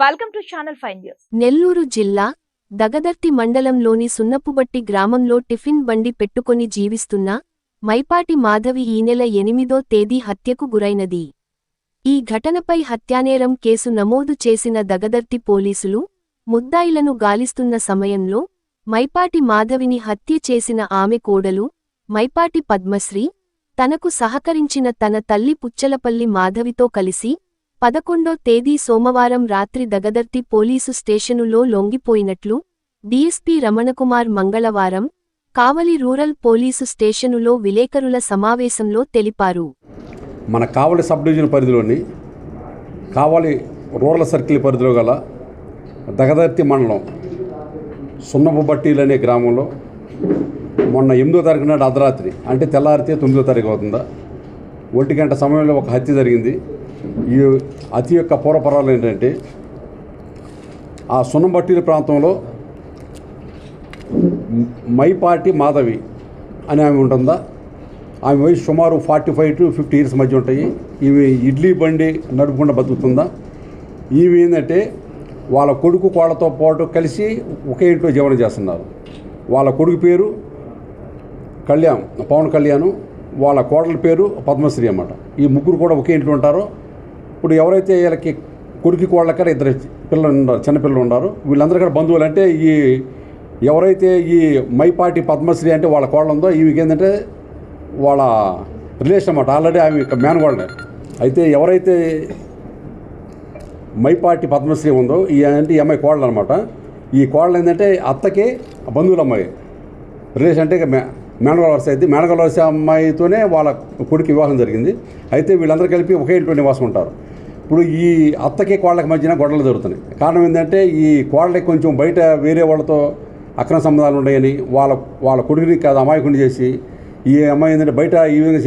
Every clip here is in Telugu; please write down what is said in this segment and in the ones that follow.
Welcome to channel 5 news. Nellore జిల్లా దగదర్తి మండలంలోని సున్నపుబట్టి గ్రామంలో టిఫిన్ బండి పెట్టుకొని జీవిస్తున్న మైపాటి మాధవి ఈ నెల 8వ తేదీ హత్యకు గురైనది. ఈ ఘటనపై హత్యానేరం కేసు నమోదు చేసిన దగదర్తి పోలీసులు ముద్దాయిలను గాలిస్తున్న సమయంలో మైపాటి మాధవిని హత్య చేసిన ఆమె కోడలు మైపాటి పద్మశ్రీ తనకు సహకరించిన తన తల్లి పుచ్చలపల్లి మాధవితో కలిసి 11వ తేదీ సోమవారం రాత్రి దగదర్తి పోలీసు స్టేషనులో లొంగిపోయినట్లు డీఎస్పీ రమణకుమార్ మంగళవారం కావలి రూరల్ పోలీసు స్టేషనులో విలేకరుల సమావేశంలో తెలిపారు. మన కావలి సబ్ డివిజన్ పరిధిలోని కావలి రూరల్ సర్కిల్ పరిధిలో గల దగదర్తి మండలం సున్నపుబట్టీలు అనే గ్రామంలో మొన్న 8వ తారీఖు నాడు అర్ధరాత్రి అంటే తెల్లారితే 9వ తారీఖు అవుతుందా 1 గంట సమయంలో ఒక హత్య జరిగింది. ఈ హత్య యొక్క పూర్వపరాలు ఏంటంటే ఆ సున్నపుబట్టీల ప్రాంతంలో మైపాటి మాధవి అని ఆమె ఉంటుందా. ఆమె వయసు సుమారు 45 to 50 years మధ్య ఉంటాయి. ఈమె ఇడ్లీ బండి నడుపుకుండా బతుకుతుందా. ఈమె ఏంటంటే వాళ్ళ కొడుకు కోళ్ళతో పాటు కలిసి ఒకే ఇంట్లో జీవనం చేస్తున్నారు. వాళ్ళ కొడుకు పేరు పవన్ కళ్యాణ్, వాళ్ళ కోడల పేరు పద్మశ్రీ అన్నమాట. ఈ ముగ్గురు కూడా ఒకే ఇంట్లో ఉంటారు. ఇప్పుడు ఎవరైతే వీళ్ళకి కొడుకు కోళ్ళక్కడ 2 పిల్లలు ఉన్నారు, చిన్నపిల్లలు ఉన్నారు. వీళ్ళందరూ కూడా బంధువులు. అంటే ఈ ఎవరైతే ఈ మైపాటి పద్మశ్రీ అంటే వాళ్ళ కోళ్ళ ఉందో ఈమెకి ఏంటంటే వాళ్ళ రిలేషన్ అన్నమాట. ఆల్రెడీ ఆమె మేనగోళ్ళే. అయితే ఎవరైతే మైపాటి పద్మశ్రీ ఉందో అంటే ఈ అమ్మాయి కోళ్ళు అనమాట. ఈ కోళ్ళు ఏంటంటే అత్తకి బంధువుల అమ్మాయి రిలేషన్. అంటే మేనగోళ్ళ వరుస అయితే మేనగోళ్ళ వరుస అమ్మాయితోనే వాళ్ళ కొడుకు వివాహం జరిగింది. అయితే వీళ్ళందరూ కలిపి ఒకే ఇంట్లో నివాసం ఉంటారు. ఇప్పుడు ఈ అత్తకి కోళ్ళకి మధ్యన గొడవలు జరుగుతున్నాయి. కారణం ఏంటంటే ఈ కోళ్ళకి కొంచెం బయట వేరే వాళ్ళతో అక్రమ సంబంధాలు ఉన్నాయని వాళ్ళ కొడుకుని కాదు అమాయకుడిని చేసి ఈ అమ్మాయి ఏంటంటే బయట ఈ విధంగా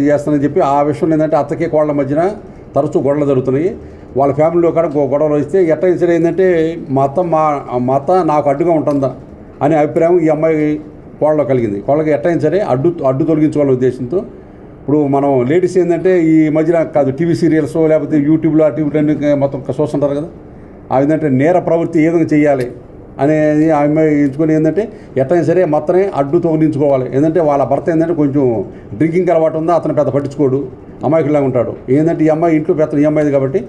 చేస్తానని చెప్పి ఆ విషయం ఏంటంటే అత్తకి కోళ్ళ మధ్యన తరచూ గొడవలు జరుగుతున్నాయి. వాళ్ళ ఫ్యామిలీలో కూడా గొడవలు వస్తే ఎట్లా సరే ఏంటంటే మా అత్త నాకు అడ్డుగా ఉంటుందా అనే అభిప్రాయం ఈ అమ్మాయి కోళ్ళలో కలిగింది. కోళ్ళకి ఎట్టయినా సరే అడ్డు తొలగించుకోవాలనే ఉద్దేశంతో ఇప్పుడు మనం లేడీస్ ఏంటంటే ఈ మధ్యన కాదు టీవీ సీరియల్స్ లేకపోతే యూట్యూబ్లో అన్నీ మొత్తం చూస్తుంటారు కదా. ఆ విధంగా నేర ప్రవృత్తి ఏ విధంగా చేయాలి అనేది ఆ అమ్మాయి ఎంచుకొని ఏంటంటే ఎట్టయినా సరే మొత్తమే అడ్డు తొలగించుకోవాలి. ఏంటంటే వాళ్ళ భర్త ఏంటంటే కొంచెం డ్రింకింగ్ అలవాటు ఉందా, అతను పెద్ద పట్టించుకోడు, అమాయకులాగా ఉంటాడు. ఏంటంటే ఈ అమ్మాయి ఇంట్లో పెద్ద ఈ అమ్మాయిది కాబట్టి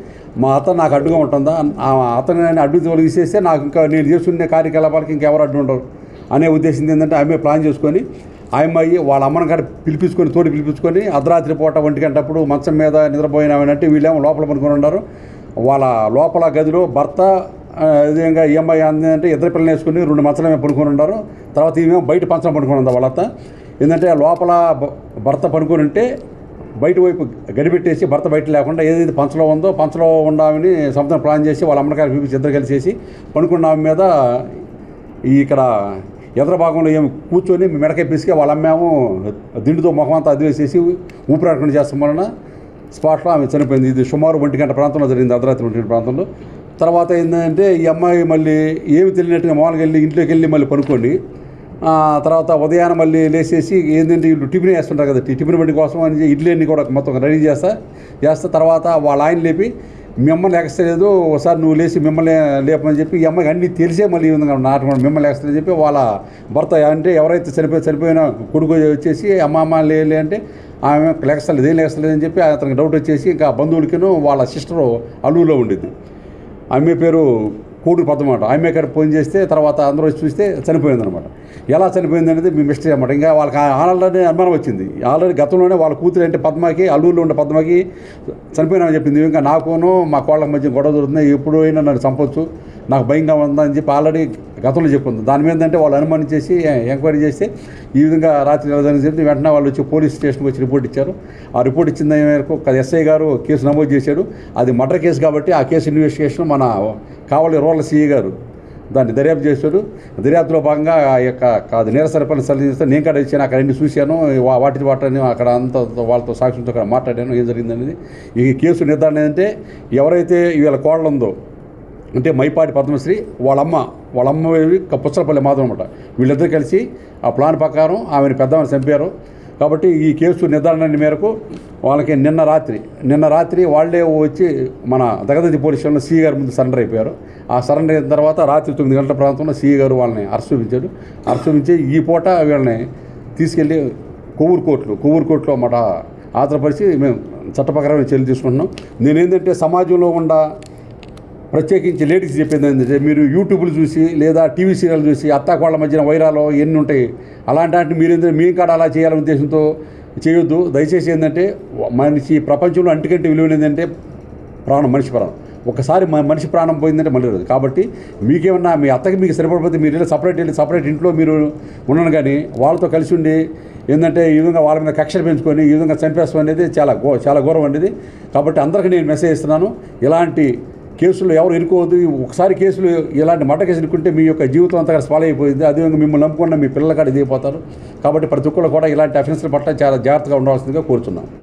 మా అత్త నాకు అడ్డుగా ఉంటుందా, అతను అడ్డు తొలగిసేస్తే నాకు ఇంకా నేను చేసుకునే కార్యకలాపాలకి ఇంకెవరు అడ్డు ఉండరు అనే ఉద్దేశం ఏంటంటే ఆమె ప్లాన్ చేసుకొని ఆ అమ్మాయి వాళ్ళ అమ్మని కాడ పిలిపించుకొని అర్ధరాత్రి పూట 1 గంటప్పుడు మంచం మీద నిద్రపోయినామనంటే వీళ్ళేమో లోపల పనుకొని ఉన్నారు. వాళ్ళ లోపల గదిలో భర్త విధంగా ఈ అమ్మాయి అందంటే 2 పిల్లలు వేసుకొని 2 మంచాల మీద పడుకొని ఉన్నారు. తర్వాత ఈమె బయట పంచం పడుకొని ఉందా వాళ్ళ అత్త. ఏంటంటే లోపల భర్త పడుకొని ఉంటే బయట వైపు గడిపెట్టేసి భర్త బయట లేకుండా ఏదైతే పంచలో ఉందో పంచలో ఉండామని సంవత్సరం ప్లాన్ చేసి వాళ్ళ అమ్మకాయలు పిలిపించి 2 కలిసేసి పడుకున్న ఆమె మీద ఇక్కడ ఎదర భాగంలో ఏమి కూర్చొని మెడకాయ పిసికి వాళ్ళ అమ్మేమో దిండుతో ముఖం అంతా అదివేసేసి ఊపిరాడకుండా చేస్తాం వలన స్పాట్లో ఆమె చనిపోయింది. ఇది సుమారు 1 గంట ప్రాంతంలో జరిగింది, అర్ధరాత్రి 1 గంట ప్రాంతంలో. తర్వాత ఏంటంటే ఈ అమ్మాయి మళ్ళీ ఏమి తెలియనట్టుగా మామూలుగా వెళ్ళి ఇంట్లోకి వెళ్ళి మళ్ళీ పనుకోండి. తర్వాత ఉదయాన్నే మళ్ళీ లేచేసి ఏంటంటే వీళ్ళు టిఫిన్ వేస్తుంటారు కదా, టిఫిన్ బండి కోసం అని ఇడ్లీ అన్నీ కూడా మొత్తం రెడీ చేస్తా తర్వాత వాళ్ళ ఆయన లేపి మిమ్మల్ని లేకస్తలేదు, ఒకసారి నువ్వు లేచి మిమ్మల్ని లేపమని చెప్పి ఈ అమ్మాయికి అన్నీ తెలిసే మళ్ళీ ఈ విధంగా నాటకం మిమ్మల్ని లేకస్తలేదని చెప్పి వాళ్ళ భర్త అంటే ఎవరైతే చనిపోయిన కొడుకు వచ్చేసి అమ్మ లే అంటే ఆమె లేకస్తలేదు, ఏం లేకస్తలేదని చెప్పి అతనికి డౌట్ వచ్చేసి ఇంకా బంధువులకిను వాళ్ళ సిస్టరు అల్లూరులో ఉండిద్ది. ఆమె పేరు కూతురు పద్మమాట. ఆమె కాడ ఫోన్ చేస్తే తర్వాత అందరూ వచ్చి చూస్తే చనిపోయిందనమాట. ఎలా చనిపోయింది అనేది మీ మిస్టరీ అనమాట. ఇంకా వాళ్ళకి ఆల్రెడీ అనుమానం వచ్చింది. ఆల్రెడీ గతంలోనే వాళ్ళ కూతురు అంటే పద్మకి అల్లూరులో ఉండే పద్మకి చనిపోయినామని చెప్పింది. ఇంకా నాకును మా కోళ్ళ మధ్య గొడవ దొరుకుతుంది, ఎప్పుడైనా నన్ను చంపొచ్చు, నాకు భయంగా ఉందని చెప్పి ఆల్రెడీ గతంలో చెప్పింది. దాని మీద అంటే వాళ్ళు అనుమానించేసి ఎంక్వైరీ చేస్తే ఈ విధంగా రాత్రి నెలదని చెప్పి వెంటనే వాళ్ళు వచ్చి పోలీస్ స్టేషన్కి వచ్చి రిపోర్ట్ ఇచ్చారు. ఆ రిపోర్ట్ ఇచ్చిన మేరకు ఎస్ఐ గారు కేసు నమోదు చేశాడు. అది మర్డర్ కేసు కాబట్టి ఆ కేసు ఇన్వెస్టిగేషన్ మన కావలి రూరల్ సిఐ గారు దాన్ని దర్యాప్తు చేశాడు. దర్యాప్తులో భాగంగా ఆ యొక్క అది నేరసరిపల్లి సరిచేస్తే నేను కూడా ఇచ్చాను, అక్కడ అన్ని చూశాను, వాటిని అక్కడ అంతా వాళ్ళతో సాక్షులతో అక్కడ మాట్లాడాను ఏం జరిగిందనేది. ఈ కేసు నిర్ధారణ ఏంటంటే ఎవరైతే వీళ్ళ కోడలు ఉందో అంటే మైపాటి పద్మశ్రీ వాళ్ళ అమ్మ పుచ్చలపల్లి మాధవ్ అనమాట. వీళ్ళిద్దరు కలిసి ఆ ప్లాన్ ప్రకారం ఆమెను పెద్దవాడిని చంపారు. కాబట్టి ఈ కేసు నిర్ధారణ మేరకు వాళ్ళకి నిన్న రాత్రి వాళ్ళే వచ్చి మన దగదర్తి పోలీస్ స్టేషన్లో సిఐ గారి ముందు సరెండర్ అయిపోయారు. ఆ సరెండర్ అయిన తర్వాత రాత్రి 9 గంటల ప్రాంతంలో సిఐ గారు వాళ్ళని అరెస్ట్ చూపించారు. అరెస్ట్ చూపించి ఈ పూట వీళ్ళని తీసుకెళ్ళి కొవ్వూరు కోర్టులో మాట హాజరుపరిచి మేము చట్టప్రకారమైన చర్యలు తీసుకుంటున్నాం. నేనేంటంటే సమాజంలో ఉన్న ప్రత్యేకించి లేడీస్ చెప్పింది ఏంటంటే, మీరు యూట్యూబ్లు చూసి లేదా టీవీ సీరియల్ చూసి అత్తాకోళ్ళ మధ్యన వైరాలు ఎన్ని ఉంటాయి, అలాంటి మీరు ఏంటంటే మీ కాడ అలా చేయాలనే ఉద్దేశంతో చేయొద్దు. దయచేసి ఏంటంటే మనిషి ప్రపంచంలో అంటికంటే విలువైన ఏంటంటే ప్రాణం, మనిషి ప్రాణం. ఒకసారి మనిషి ప్రాణం పోయిందంటే మళ్ళీ రాదు. కాబట్టి మీకేమన్నా మీ అత్తకి మీకు సరిపడిపోతే మీరు వెళ్ళి సపరేట్ ఇంట్లో మీరు ఉండను, కానీ వాళ్ళతో కలిసి ఉండి ఏంటంటే ఈ విధంగా వాళ్ళ మీద కక్షలు పెంచుకొని ఈ విధంగా చంపేస్తాం అనేది చాలా ఘోరం అనేది. కాబట్టి అందరికీ నేను మెసేజ్ ఇస్తున్నాను, ఇలాంటి కేసులు ఎవరు ఇరుకోవద్దు. ఒకసారి కేసులు ఇలాంటి మట కేసులు ఇరుకుంటే మీ యొక్క జీవితం అంతా స్పాల్ అయిపోయింది. అదేవిధంగా మిమ్మల్ని నమ్ముకున్న మీ పిల్లల కాడ ఇదిపోతారు. కాబట్టి ప్రతి ఒక్కళ్ళు కూడా ఇలాంటి అఫెన్స్ల పట్ల చాలా జాగ్రత్తగా ఉండవలసిందిగా కోరుతున్నాను.